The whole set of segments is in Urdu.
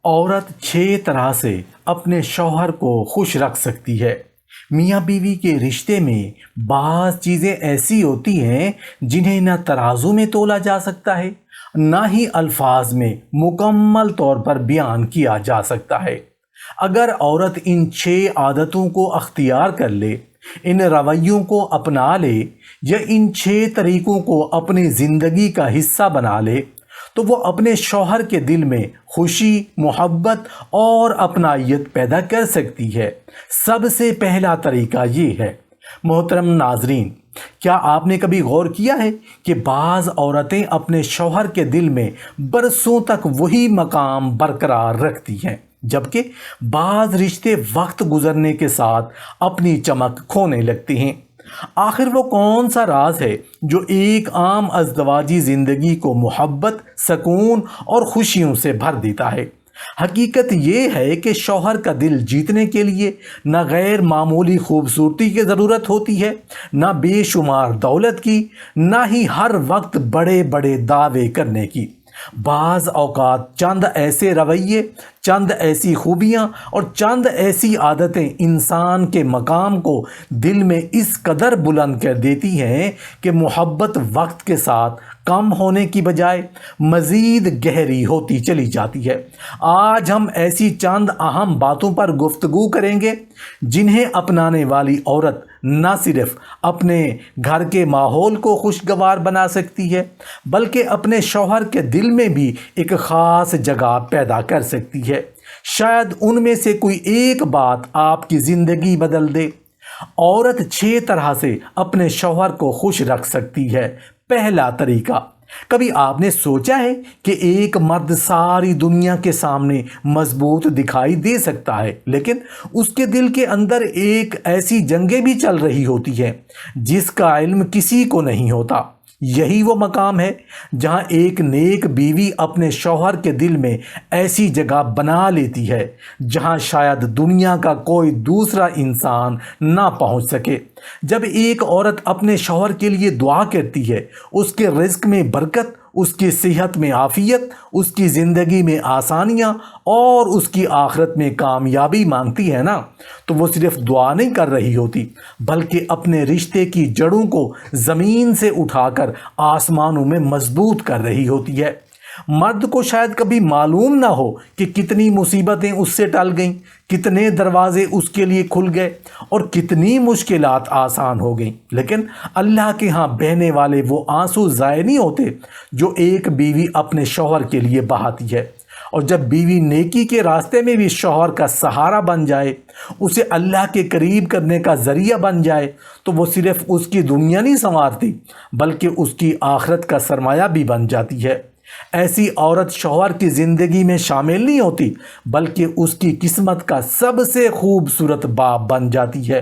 عورت 6 طرح سے اپنے شوہر کو خوش رکھ سکتی ہے۔ میاں بیوی کے رشتے میں بعض چیزیں ایسی ہوتی ہیں جنہیں نہ ترازو میں تولا جا سکتا ہے، نہ ہی الفاظ میں مکمل طور پر بیان کیا جا سکتا ہے۔ اگر عورت ان 6 عادتوں کو اختیار کر لے، ان رویوں کو اپنا لے یا ان 6 طریقوں کو اپنی زندگی کا حصہ بنا لے تو وہ اپنے شوہر کے دل میں خوشی، محبت اور اپنائیت پیدا کر سکتی ہے۔ سب سے پہلا طریقہ یہ ہے۔ محترم ناظرین، کیا آپ نے کبھی غور کیا ہے کہ بعض عورتیں اپنے شوہر کے دل میں برسوں تک وہی مقام برقرار رکھتی ہیں، جبکہ بعض رشتے وقت گزرنے کے ساتھ اپنی چمک کھونے لگتے ہیں؟ آخر وہ کون سا راز ہے جو ایک عام ازدواجی زندگی کو محبت، سکون اور خوشیوں سے بھر دیتا ہے؟ حقیقت یہ ہے کہ شوہر کا دل جیتنے کے لیے نہ غیر معمولی خوبصورتی کی ضرورت ہوتی ہے، نہ بے شمار دولت کی، نہ ہی ہر وقت بڑے بڑے دعوے کرنے کی۔ بعض اوقات چند ایسے رویے، چند ایسی خوبیاں اور چند ایسی عادتیں انسان کے مقام کو دل میں اس قدر بلند کر دیتی ہیں کہ محبت وقت کے ساتھ کم ہونے کی بجائے مزید گہری ہوتی چلی جاتی ہے۔ آج ہم ایسی چند اہم باتوں پر گفتگو کریں گے جنہیں اپنانے والی عورت نہ صرف اپنے گھر کے ماحول کو خوشگوار بنا سکتی ہے بلکہ اپنے شوہر کے دل میں بھی ایک خاص جگہ پیدا کر سکتی ہے۔ شاید ان میں سے کوئی ایک بات آپ کی زندگی بدل دے۔ عورت 6 طرح سے اپنے شوہر کو خوش رکھ سکتی ہے۔ پہلا طریقہ، کبھی آپ نے سوچا ہے کہ ایک مرد ساری دنیا کے سامنے مضبوط دکھائی دے سکتا ہے، لیکن اس کے دل کے اندر ایک ایسی جنگیں بھی چل رہی ہوتی ہیں جس کا علم کسی کو نہیں ہوتا۔ یہی وہ مقام ہے جہاں ایک نیک بیوی اپنے شوہر کے دل میں ایسی جگہ بنا لیتی ہے جہاں شاید دنیا کا کوئی دوسرا انسان نہ پہنچ سکے۔ جب ایک عورت اپنے شوہر کے لیے دعا کرتی ہے، اس کے رزق میں برکت، اس کی صحت میں عافیت، اس کی زندگی میں آسانیاں اور اس کی آخرت میں کامیابی مانگتی ہے نا، تو وہ صرف دعا نہیں کر رہی ہوتی بلکہ اپنے رشتے کی جڑوں کو زمین سے اٹھا کر آسمانوں میں مضبوط کر رہی ہوتی ہے۔ مرد کو شاید کبھی معلوم نہ ہو کہ کتنی مصیبتیں اس سے ٹل گئیں، کتنے دروازے اس کے لیے کھل گئے اور کتنی مشکلات آسان ہو گئیں، لیکن اللہ کے ہاں بہنے والے وہ آنسو ضائع نہیں ہوتے جو ایک بیوی اپنے شوہر کے لیے بہاتی ہے۔ اور جب بیوی نیکی کے راستے میں بھی شوہر کا سہارا بن جائے، اسے اللہ کے قریب کرنے کا ذریعہ بن جائے، تو وہ صرف اس کی دنیا نہیں سنوارتی بلکہ اس کی آخرت کا سرمایہ بھی بن جاتی ہے۔ ایسی عورت شوہر کی زندگی میں شامل نہیں ہوتی بلکہ اس کی قسمت کا سب سے خوبصورت باب بن جاتی ہے۔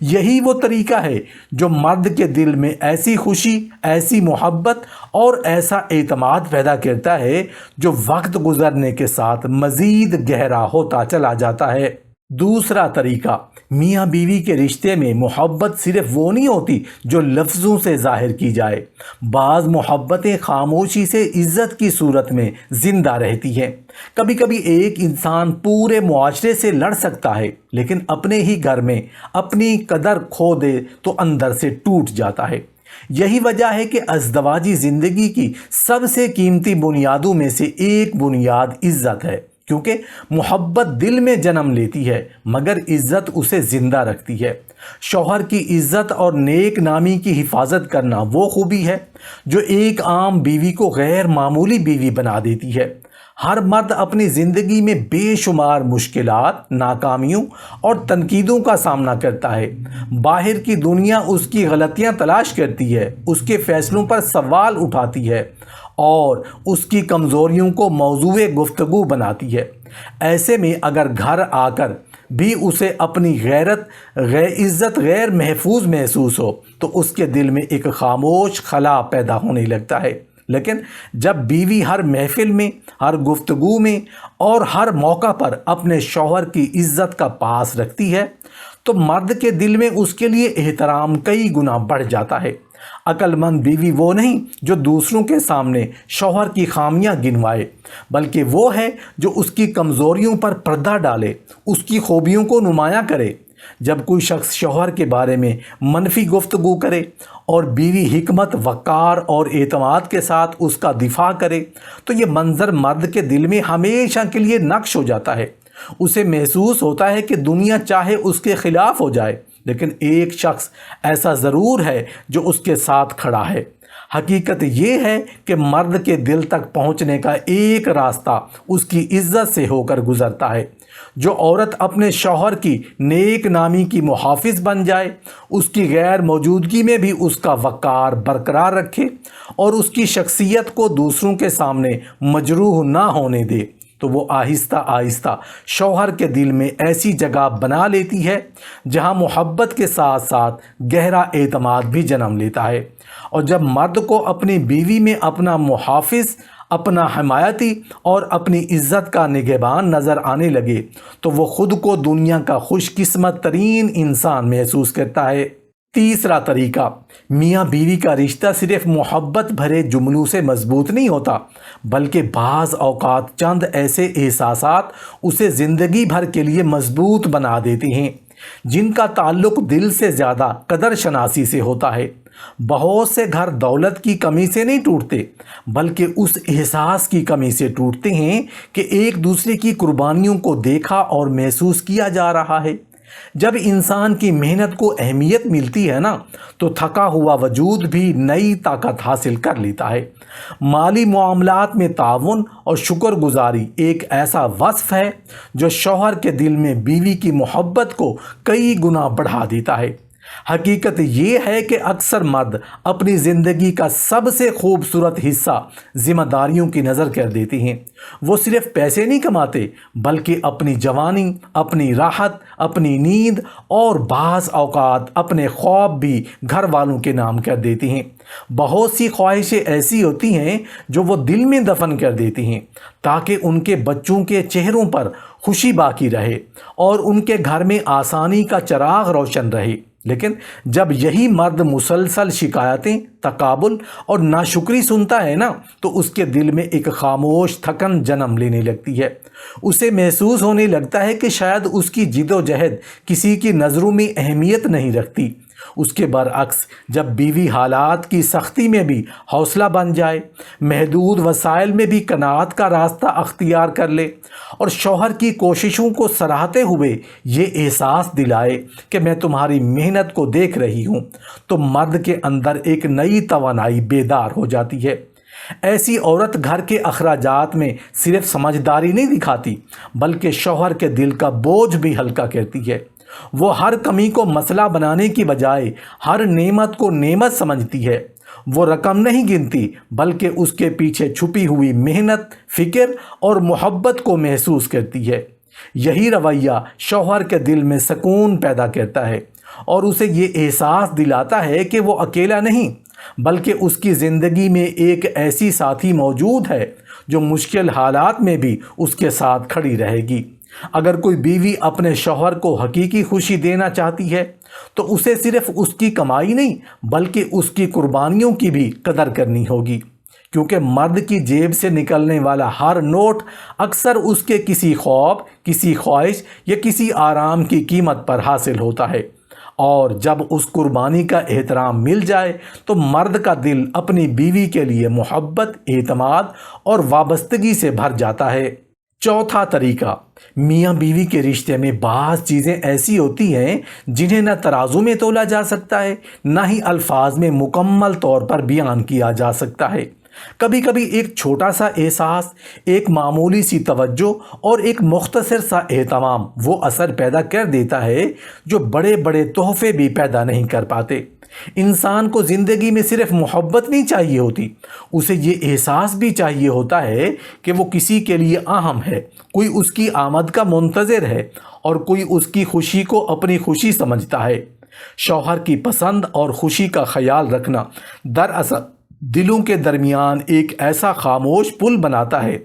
یہی وہ طریقہ ہے جو مرد کے دل میں ایسی خوشی، ایسی محبت اور ایسا اعتماد پیدا کرتا ہے جو وقت گزرنے کے ساتھ مزید گہرا ہوتا چلا جاتا ہے۔ دوسرا طریقہ، میاں بیوی کے رشتے میں محبت صرف وہ نہیں ہوتی جو لفظوں سے ظاہر کی جائے۔ بعض محبتیں خاموشی سے عزت کی صورت میں زندہ رہتی ہیں۔ کبھی کبھی ایک انسان پورے معاشرے سے لڑ سکتا ہے لیکن اپنے ہی گھر میں اپنی قدر کھو دے تو اندر سے ٹوٹ جاتا ہے۔ یہی وجہ ہے کہ ازدواجی زندگی کی سب سے قیمتی بنیادوں میں سے ایک بنیاد عزت ہے، کیونکہ محبت دل میں جنم لیتی ہے مگر عزت اسے زندہ رکھتی ہے۔ شوہر کی عزت اور نیک نامی کی حفاظت کرنا وہ خوبی ہے جو ایک عام بیوی کو غیر معمولی بیوی بنا دیتی ہے۔ ہر مرد اپنی زندگی میں بے شمار مشکلات، ناکامیوں اور تنقیدوں کا سامنا کرتا ہے۔ باہر کی دنیا اس کی غلطیاں تلاش کرتی ہے، اس کے فیصلوں پر سوال اٹھاتی ہے اور اس کی کمزوریوں کو موضوع گفتگو بناتی ہے۔ ایسے میں اگر گھر آ کر بھی اسے اپنی عزت غیر محفوظ محسوس ہو تو اس کے دل میں ایک خاموش خلا پیدا ہونے لگتا ہے۔ لیکن جب بیوی ہر محفل میں، ہر گفتگو میں اور ہر موقع پر اپنے شوہر کی عزت کا پاس رکھتی ہے تو مرد کے دل میں اس کے لیے احترام کئی گنا بڑھ جاتا ہے۔ عقل مند بیوی وہ نہیں جو دوسروں کے سامنے شوہر کی خامیاں گنوائے، بلکہ وہ ہے جو اس کی کمزوریوں پر پردہ ڈالے، اس کی خوبیوں کو نمایاں کرے۔ جب کوئی شخص شوہر کے بارے میں منفی گفتگو کرے اور بیوی حکمت، وقار اور اعتماد کے ساتھ اس کا دفاع کرے تو یہ منظر مرد کے دل میں ہمیشہ کے لیے نقش ہو جاتا ہے۔ اسے محسوس ہوتا ہے کہ دنیا چاہے اس کے خلاف ہو جائے لیکن ایک شخص ایسا ضرور ہے جو اس کے ساتھ کھڑا ہے۔ حقیقت یہ ہے کہ مرد کے دل تک پہنچنے کا ایک راستہ اس کی عزت سے ہو کر گزرتا ہے۔ جو عورت اپنے شوہر کی نیک نامی کی محافظ بن جائے، اس کی غیر موجودگی میں بھی اس کا وقار برقرار رکھے اور اس کی شخصیت کو دوسروں کے سامنے مجروح نہ ہونے دے، تو وہ آہستہ آہستہ شوہر کے دل میں ایسی جگہ بنا لیتی ہے جہاں محبت کے ساتھ ساتھ گہرا اعتماد بھی جنم لیتا ہے۔ اور جب مرد کو اپنی بیوی میں اپنا محافظ، اپنا حمایتی اور اپنی عزت کا نگہبان نظر آنے لگے تو وہ خود کو دنیا کا خوش قسمت ترین انسان محسوس کرتا ہے۔ تیسرا طریقہ، میاں بیوی کا رشتہ صرف محبت بھرے جملوں سے مضبوط نہیں ہوتا، بلکہ بعض اوقات چند ایسے احساسات اسے زندگی بھر کے لیے مضبوط بنا دیتے ہیں جن کا تعلق دل سے زیادہ قدر شناسی سے ہوتا ہے۔ بہت سے گھر دولت کی کمی سے نہیں ٹوٹتے بلکہ اس احساس کی کمی سے ٹوٹتے ہیں کہ ایک دوسرے کی قربانیوں کو دیکھا اور محسوس کیا جا رہا ہے۔ جب انسان کی محنت کو اہمیت ملتی ہے نا تو تھکا ہوا وجود بھی نئی طاقت حاصل کر لیتا ہے۔ مالی معاملات میں تعاون اور شکر گزاری ایک ایسا وصف ہے جو شوہر کے دل میں بیوی کی محبت کو کئی گنا بڑھا دیتا ہے۔ حقیقت یہ ہے کہ اکثر مرد اپنی زندگی کا سب سے خوبصورت حصہ ذمہ داریوں کی نظر کر دیتے ہیں۔ وہ صرف پیسے نہیں کماتے بلکہ اپنی جوانی، اپنی راحت، اپنی نیند اور بعض اوقات اپنے خواب بھی گھر والوں کے نام کر دیتے ہیں۔ بہت سی خواہشیں ایسی ہوتی ہیں جو وہ دل میں دفن کر دیتی ہیں تاکہ ان کے بچوں کے چہروں پر خوشی باقی رہے اور ان کے گھر میں آسانی کا چراغ روشن رہے۔ لیکن جب یہی مرد مسلسل شکایتیں، تقابل اور ناشکری سنتا ہے نا تو اس کے دل میں ایک خاموش تھکن جنم لینے لگتی ہے۔ اسے محسوس ہونے لگتا ہے کہ شاید اس کی جد و جہد کسی کی نظروں میں اہمیت نہیں رکھتی۔ اس کے برعکس جب بیوی حالات کی سختی میں بھی حوصلہ بن جائے، محدود وسائل میں بھی قناعت کا راستہ اختیار کر لے اور شوہر کی کوششوں کو سراہتے ہوئے یہ احساس دلائے کہ میں تمہاری محنت کو دیکھ رہی ہوں، تو مرد کے اندر ایک نئی توانائی بیدار ہو جاتی ہے۔ ایسی عورت گھر کے اخراجات میں صرف سمجھداری نہیں دکھاتی بلکہ شوہر کے دل کا بوجھ بھی ہلکا کرتی ہے۔ وہ ہر کمی کو مسئلہ بنانے کی بجائے ہر نعمت کو نعمت سمجھتی ہے۔ وہ رقم نہیں گنتی بلکہ اس کے پیچھے چھپی ہوئی محنت، فکر اور محبت کو محسوس کرتی ہے۔ یہی رویہ شوہر کے دل میں سکون پیدا کرتا ہے اور اسے یہ احساس دلاتا ہے کہ وہ اکیلا نہیں بلکہ اس کی زندگی میں ایک ایسی ساتھی موجود ہے جو مشکل حالات میں بھی اس کے ساتھ کھڑی رہے گی۔ اگر کوئی بیوی اپنے شوہر کو حقیقی خوشی دینا چاہتی ہے تو اسے صرف اس کی کمائی نہیں بلکہ اس کی قربانیوں کی بھی قدر کرنی ہوگی، کیونکہ مرد کی جیب سے نکلنے والا ہر نوٹ اکثر اس کے کسی خواب، کسی خواہش یا کسی آرام کی قیمت پر حاصل ہوتا ہے، اور جب اس قربانی کا احترام مل جائے تو مرد کا دل اپنی بیوی کے لیے محبت، اعتماد اور وابستگی سے بھر جاتا ہے۔ چوتھا طریقہ، میاں بیوی کے رشتے میں بعض چیزیں ایسی ہوتی ہیں جنہیں نہ ترازو میں تولا جا سکتا ہے نہ ہی الفاظ میں مکمل طور پر بیان کیا جا سکتا ہے۔ کبھی کبھی ایک چھوٹا سا احساس، ایک معمولی سی توجہ اور ایک مختصر سا اہتمام وہ اثر پیدا کر دیتا ہے جو بڑے بڑے تحفے بھی پیدا نہیں کر پاتے۔ انسان کو زندگی میں صرف محبت نہیں چاہیے ہوتی، اسے یہ احساس بھی چاہیے ہوتا ہے کہ وہ کسی کے لیے اہم ہے، کوئی اس کی آمد کا منتظر ہے اور کوئی اس کی خوشی کو اپنی خوشی سمجھتا ہے۔ شوہر کی پسند اور خوشی کا خیال رکھنا دراصل دلوں کے درمیان ایک ایسا خاموش پل بناتا ہے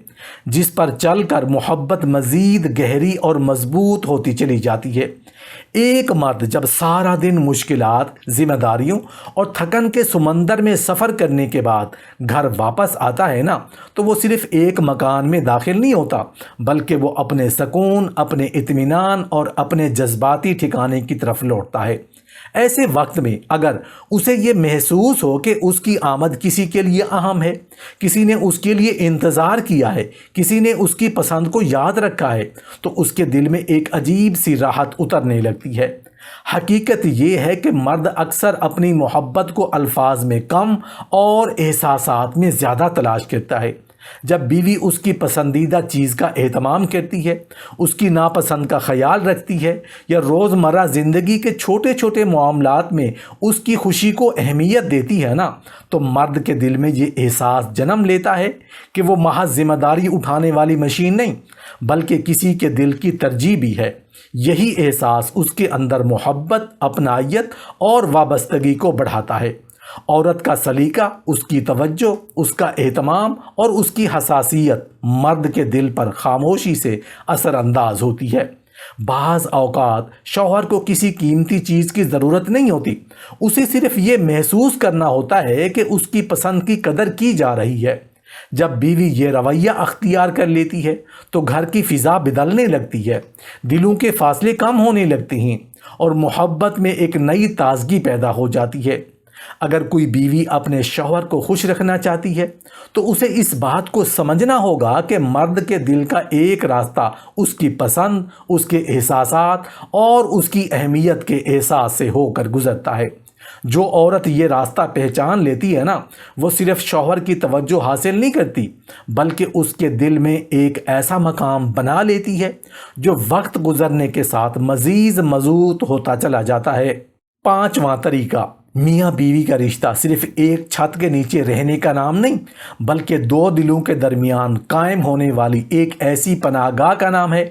جس پر چل کر محبت مزید گہری اور مضبوط ہوتی چلی جاتی ہے۔ ایک مرد جب سارا دن مشکلات، ذمہ داریوں اور تھکن کے سمندر میں سفر کرنے کے بعد گھر واپس آتا ہے نا، تو وہ صرف ایک مکان میں داخل نہیں ہوتا، بلکہ وہ اپنے سکون، اپنے اطمینان اور اپنے جذباتی ٹھکانے کی طرف لوٹتا ہے۔ ایسے وقت میں اگر اسے یہ محسوس ہو کہ اس کی آمد کسی کے لیے اہم ہے، کسی نے اس کے لیے انتظار کیا ہے، کسی نے اس کی پسند کو یاد رکھا ہے، تو اس کے دل میں ایک عجیب سی راحت اترنے لگتی ہے۔ حقیقت یہ ہے کہ مرد اکثر اپنی محبت کو الفاظ میں کم اور احساسات میں زیادہ تلاش کرتا ہے۔ جب بیوی اس کی پسندیدہ چیز کا اہتمام کرتی ہے، اس کی ناپسند کا خیال رکھتی ہے، یا روزمرہ زندگی کے چھوٹے چھوٹے معاملات میں اس کی خوشی کو اہمیت دیتی ہے نا، تو مرد کے دل میں یہ احساس جنم لیتا ہے کہ وہ محض ذمہ داری اٹھانے والی مشین نہیں، بلکہ کسی کے دل کی ترجیح بھی ہے۔ یہی احساس اس کے اندر محبت، اپنائیت اور وابستگی کو بڑھاتا ہے۔ عورت کا سلیقہ، اس کی توجہ، اس کا اہتمام اور اس کی حساسیت مرد کے دل پر خاموشی سے اثر انداز ہوتی ہے۔ بعض اوقات شوہر کو کسی قیمتی چیز کی ضرورت نہیں ہوتی، اسے صرف یہ محسوس کرنا ہوتا ہے کہ اس کی پسند کی قدر کی جا رہی ہے۔ جب بیوی یہ رویہ اختیار کر لیتی ہے تو گھر کی فضا بدلنے لگتی ہے، دلوں کے فاصلے کم ہونے لگتے ہیں اور محبت میں ایک نئی تازگی پیدا ہو جاتی ہے۔ اگر کوئی بیوی اپنے شوہر کو خوش رکھنا چاہتی ہے تو اسے اس بات کو سمجھنا ہوگا کہ مرد کے دل کا ایک راستہ اس کی پسند، اس کے احساسات اور اس کی اہمیت کے احساس سے ہو کر گزرتا ہے۔ جو عورت یہ راستہ پہچان لیتی ہے نا، وہ صرف شوہر کی توجہ حاصل نہیں کرتی، بلکہ اس کے دل میں ایک ایسا مقام بنا لیتی ہے جو وقت گزرنے کے ساتھ مزید مضبوط ہوتا چلا جاتا ہے۔ پانچواں طریقہ، میاں بیوی کا رشتہ صرف ایک چھت کے نیچے رہنے کا نام نہیں، بلکہ دو دلوں کے درمیان قائم ہونے والی ایک ایسی پناہ گاہ کا نام ہے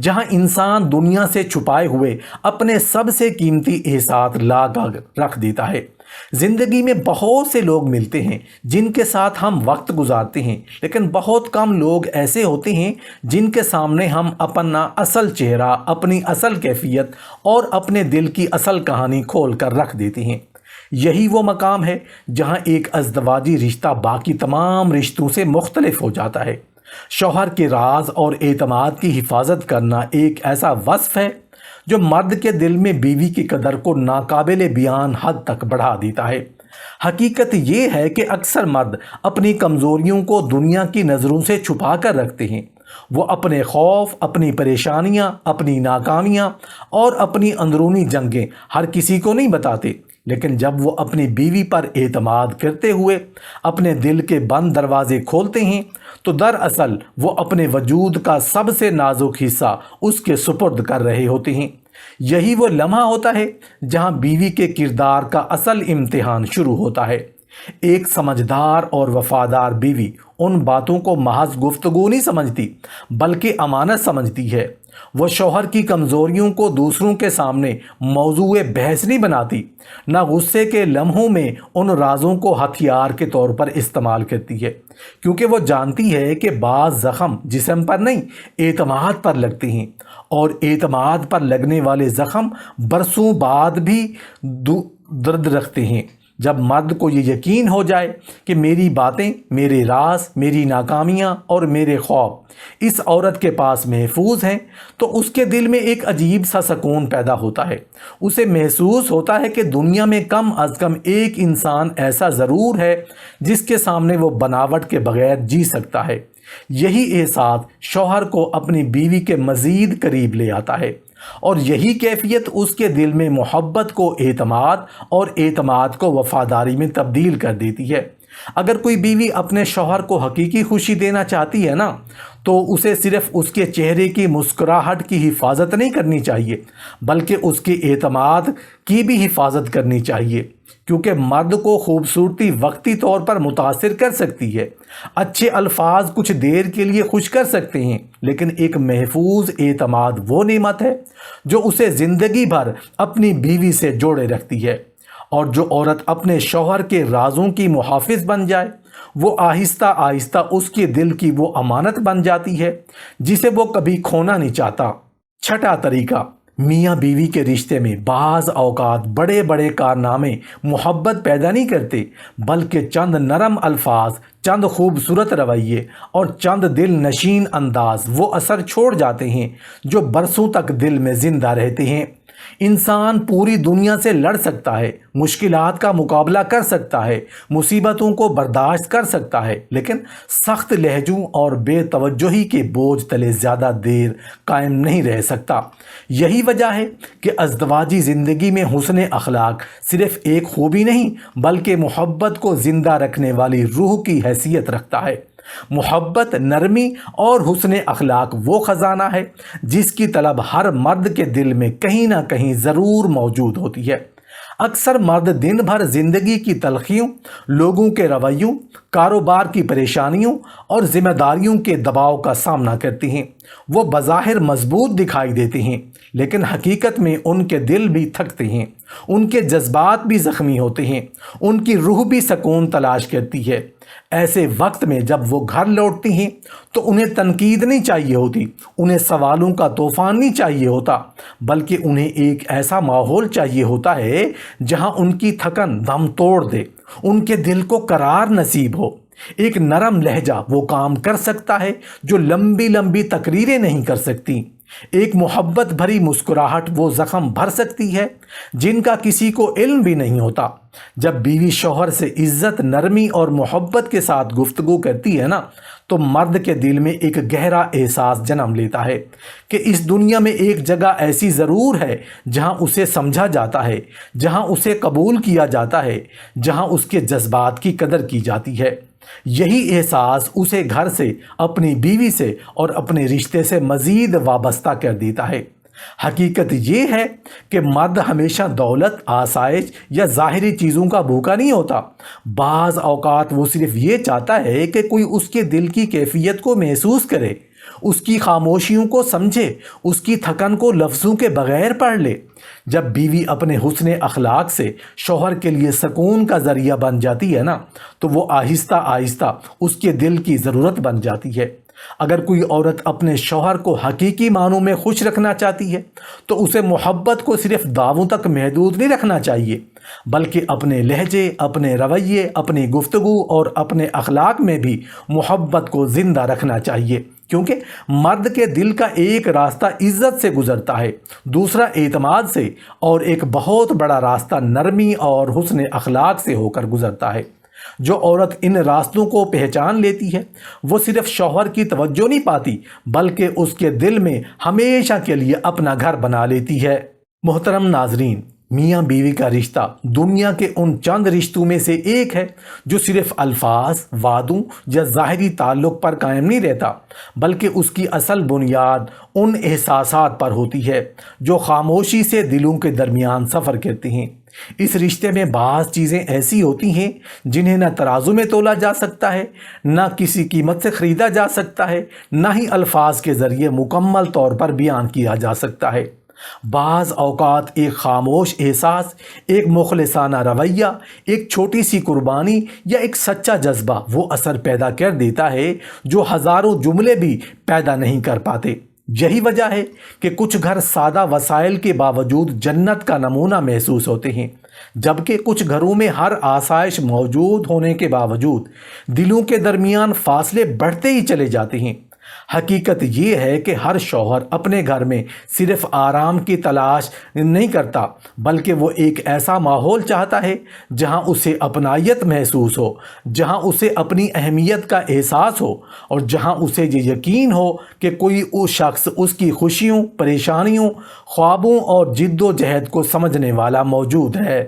جہاں انسان دنیا سے چھپائے ہوئے اپنے سب سے قیمتی احساس لا کر رکھ دیتا ہے۔ زندگی میں بہت سے لوگ ملتے ہیں جن کے ساتھ ہم وقت گزارتے ہیں، لیکن بہت کم لوگ ایسے ہوتے ہیں جن کے سامنے ہم اپنا اصل چہرہ، اپنی اصل کیفیت اور اپنے دل کی اصل کہانی کھول کر رکھ دیتے ہیں۔ یہی وہ مقام ہے جہاں ایک ازدواجی رشتہ باقی تمام رشتوں سے مختلف ہو جاتا ہے۔ شوہر کے راز اور اعتماد کی حفاظت کرنا ایک ایسا وصف ہے جو مرد کے دل میں بیوی کی قدر کو ناقابل بیان حد تک بڑھا دیتا ہے۔ حقیقت یہ ہے کہ اکثر مرد اپنی کمزوریوں کو دنیا کی نظروں سے چھپا کر رکھتے ہیں۔ وہ اپنے خوف، اپنی پریشانیاں، اپنی ناکامیاں اور اپنی اندرونی جنگیں ہر کسی کو نہیں بتاتے، لیکن جب وہ اپنی بیوی پر اعتماد کرتے ہوئے اپنے دل کے بند دروازے کھولتے ہیں تو دراصل وہ اپنے وجود کا سب سے نازک حصہ اس کے سپرد کر رہے ہوتے ہیں۔ یہی وہ لمحہ ہوتا ہے جہاں بیوی کے کردار کا اصل امتحان شروع ہوتا ہے۔ ایک سمجھدار اور وفادار بیوی ان باتوں کو محض گفتگو نہیں سمجھتی، بلکہ امانت سمجھتی ہے۔ وہ شوہر کی کمزوریوں کو دوسروں کے سامنے موضوع بحث نہیں بناتی، نہ غصے کے لمحوں میں ان رازوں کو ہتھیار کے طور پر استعمال کرتی ہے، کیونکہ وہ جانتی ہے کہ بعض زخم جسم پر نہیں، اعتماد پر لگتے ہیں، اور اعتماد پر لگنے والے زخم برسوں بعد بھی درد رکھتے ہیں۔ جب مرد کو یہ یقین ہو جائے کہ میری باتیں، میرے راز، میری ناکامیاں اور میرے خوف اس عورت کے پاس محفوظ ہیں، تو اس کے دل میں ایک عجیب سا سکون پیدا ہوتا ہے۔ اسے محسوس ہوتا ہے کہ دنیا میں کم از کم ایک انسان ایسا ضرور ہے جس کے سامنے وہ بناوٹ کے بغیر جی سکتا ہے۔ یہی احساس شوہر کو اپنی بیوی کے مزید قریب لے آتا ہے، اور یہی کیفیت اس کے دل میں محبت کو اعتماد اور اعتماد کو وفاداری میں تبدیل کر دیتی ہے۔ اگر کوئی بیوی اپنے شوہر کو حقیقی خوشی دینا چاہتی ہے نا، تو اسے صرف اس کے چہرے کی مسکراہٹ کی حفاظت نہیں کرنی چاہیے، بلکہ اس کے اعتماد کی بھی حفاظت کرنی چاہیے، کیونکہ مرد کو خوبصورتی وقتی طور پر متاثر کر سکتی ہے۔ اچھے الفاظ کچھ دیر کے لیے خوش کر سکتے ہیں، لیکن ایک محفوظ اعتماد وہ نعمت ہے جو اسے زندگی بھر اپنی بیوی سے جوڑے رکھتی ہے۔ اور جو عورت اپنے شوہر کے رازوں کی محافظ بن جائے، وہ آہستہ آہستہ اس کے دل کی وہ امانت بن جاتی ہے جسے وہ کبھی کھونا نہیں چاہتا۔ چھٹا طریقہ، میاں بیوی کے رشتے میں بعض اوقات بڑے بڑے کارنامے محبت پیدا نہیں کرتے، بلکہ چند نرم الفاظ، چند خوبصورت رویے اور چند دل نشین انداز وہ اثر چھوڑ جاتے ہیں جو برسوں تک دل میں زندہ رہتے ہیں۔ انسان پوری دنیا سے لڑ سکتا ہے، مشکلات کا مقابلہ کر سکتا ہے، مصیبتوں کو برداشت کر سکتا ہے، لیکن سخت لہجوں اور بے توجہی کے بوجھ تلے زیادہ دیر قائم نہیں رہ سکتا۔ یہی وجہ ہے کہ ازدواجی زندگی میں حسن اخلاق صرف ایک خوبی نہیں بلکہ محبت کو زندہ رکھنے والی روح کی حیثیت رکھتا ہے۔ محبت، نرمی اور حسن اخلاق وہ خزانہ ہے جس کی طلب ہر مرد کے دل میں کہیں نہ کہیں ضرور موجود ہوتی ہے۔ اکثر مرد دن بھر زندگی کی تلخیوں، لوگوں کے رویوں، کاروبار کی پریشانیوں اور ذمہ داریوں کے دباؤ کا سامنا کرتے ہیں۔ وہ بظاہر مضبوط دکھائی دیتے ہیں، لیکن حقیقت میں ان کے دل بھی تھکتے ہیں، ان کے جذبات بھی زخمی ہوتے ہیں، ان کی روح بھی سکون تلاش کرتی ہے۔ ایسے وقت میں جب وہ گھر لوٹتی ہیں تو انہیں تنقید نہیں چاہیے ہوتی، انہیں سوالوں کا طوفان نہیں چاہیے ہوتا، بلکہ انہیں ایک ایسا ماحول چاہیے ہوتا ہے جہاں ان کی تھکن دم توڑ دے، ان کے دل کو قرار نصیب ہو۔ ایک نرم لہجہ وہ کام کر سکتا ہے جو لمبی لمبی تقریریں نہیں کر سکتی۔ ایک محبت بھری مسکراہٹ وہ زخم بھر سکتی ہے جن کا کسی کو علم بھی نہیں ہوتا۔ جب بیوی شوہر سے عزت، نرمی اور محبت کے ساتھ گفتگو کرتی ہے نا، تو مرد کے دل میں ایک گہرا احساس جنم لیتا ہے کہ اس دنیا میں ایک جگہ ایسی ضرور ہے جہاں اسے سمجھا جاتا ہے، جہاں اسے قبول کیا جاتا ہے، جہاں اس کے جذبات کی قدر کی جاتی ہے۔ یہی احساس اسے گھر سے، اپنی بیوی سے اور اپنے رشتے سے مزید وابستہ کر دیتا ہے۔ حقیقت یہ ہے کہ مرد ہمیشہ دولت، آسائش یا ظاہری چیزوں کا بھوکا نہیں ہوتا۔ بعض اوقات وہ صرف یہ چاہتا ہے کہ کوئی اس کے دل کی کیفیت کو محسوس کرے، اس کی خاموشیوں کو سمجھے، اس کی تھکن کو لفظوں کے بغیر پڑھ لے۔ جب بیوی اپنے حسن اخلاق سے شوہر کے لیے سکون کا ذریعہ بن جاتی ہے نا، تو وہ آہستہ آہستہ اس کے دل کی ضرورت بن جاتی ہے۔ اگر کوئی عورت اپنے شوہر کو حقیقی معنوں میں خوش رکھنا چاہتی ہے تو اسے محبت کو صرف دعووں تک محدود نہیں رکھنا چاہیے، بلکہ اپنے لہجے، اپنے رویے، اپنی گفتگو اور اپنے اخلاق میں بھی محبت کو زندہ رکھنا چاہیے، کیونکہ مرد کے دل کا ایک راستہ عزت سے گزرتا ہے، دوسرا اعتماد سے، اور ایک بہت بڑا راستہ نرمی اور حسن اخلاق سے ہو کر گزرتا ہے۔ جو عورت ان راستوں کو پہچان لیتی ہے وہ صرف شوہر کی توجہ نہیں پاتی بلکہ اس کے دل میں ہمیشہ کے لیے اپنا گھر بنا لیتی ہے۔ محترم ناظرین، میاں بیوی کا رشتہ دنیا کے ان چند رشتوں میں سے ایک ہے جو صرف الفاظ، وعدوں یا ظاہری تعلق پر قائم نہیں رہتا، بلکہ اس کی اصل بنیاد ان احساسات پر ہوتی ہے جو خاموشی سے دلوں کے درمیان سفر کرتے ہیں۔ اس رشتے میں بعض چیزیں ایسی ہوتی ہیں جنہیں نہ ترازو میں تولا جا سکتا ہے، نہ کسی قیمت سے خریدا جا سکتا ہے، نہ ہی الفاظ کے ذریعے مکمل طور پر بیان کیا جا سکتا ہے۔ بعض اوقات ایک خاموش احساس، ایک مخلصانہ رویہ، ایک چھوٹی سی قربانی یا ایک سچا جذبہ وہ اثر پیدا کر دیتا ہے جو ہزاروں جملے بھی پیدا نہیں کر پاتے۔ یہی وجہ ہے کہ کچھ گھر سادہ وسائل کے باوجود جنت کا نمونہ محسوس ہوتے ہیں، جبکہ کچھ گھروں میں ہر آسائش موجود ہونے کے باوجود دلوں کے درمیان فاصلے بڑھتے ہی چلے جاتے ہیں۔ حقیقت یہ ہے کہ ہر شوہر اپنے گھر میں صرف آرام کی تلاش نہیں کرتا بلکہ وہ ایک ایسا ماحول چاہتا ہے جہاں اسے اپنائیت محسوس ہو، جہاں اسے اپنی اہمیت کا احساس ہو، اور جہاں اسے یہ یقین ہو کہ کوئی اس شخص اس کی خوشیوں، پریشانیوں، خوابوں اور جد و جہد کو سمجھنے والا موجود ہے۔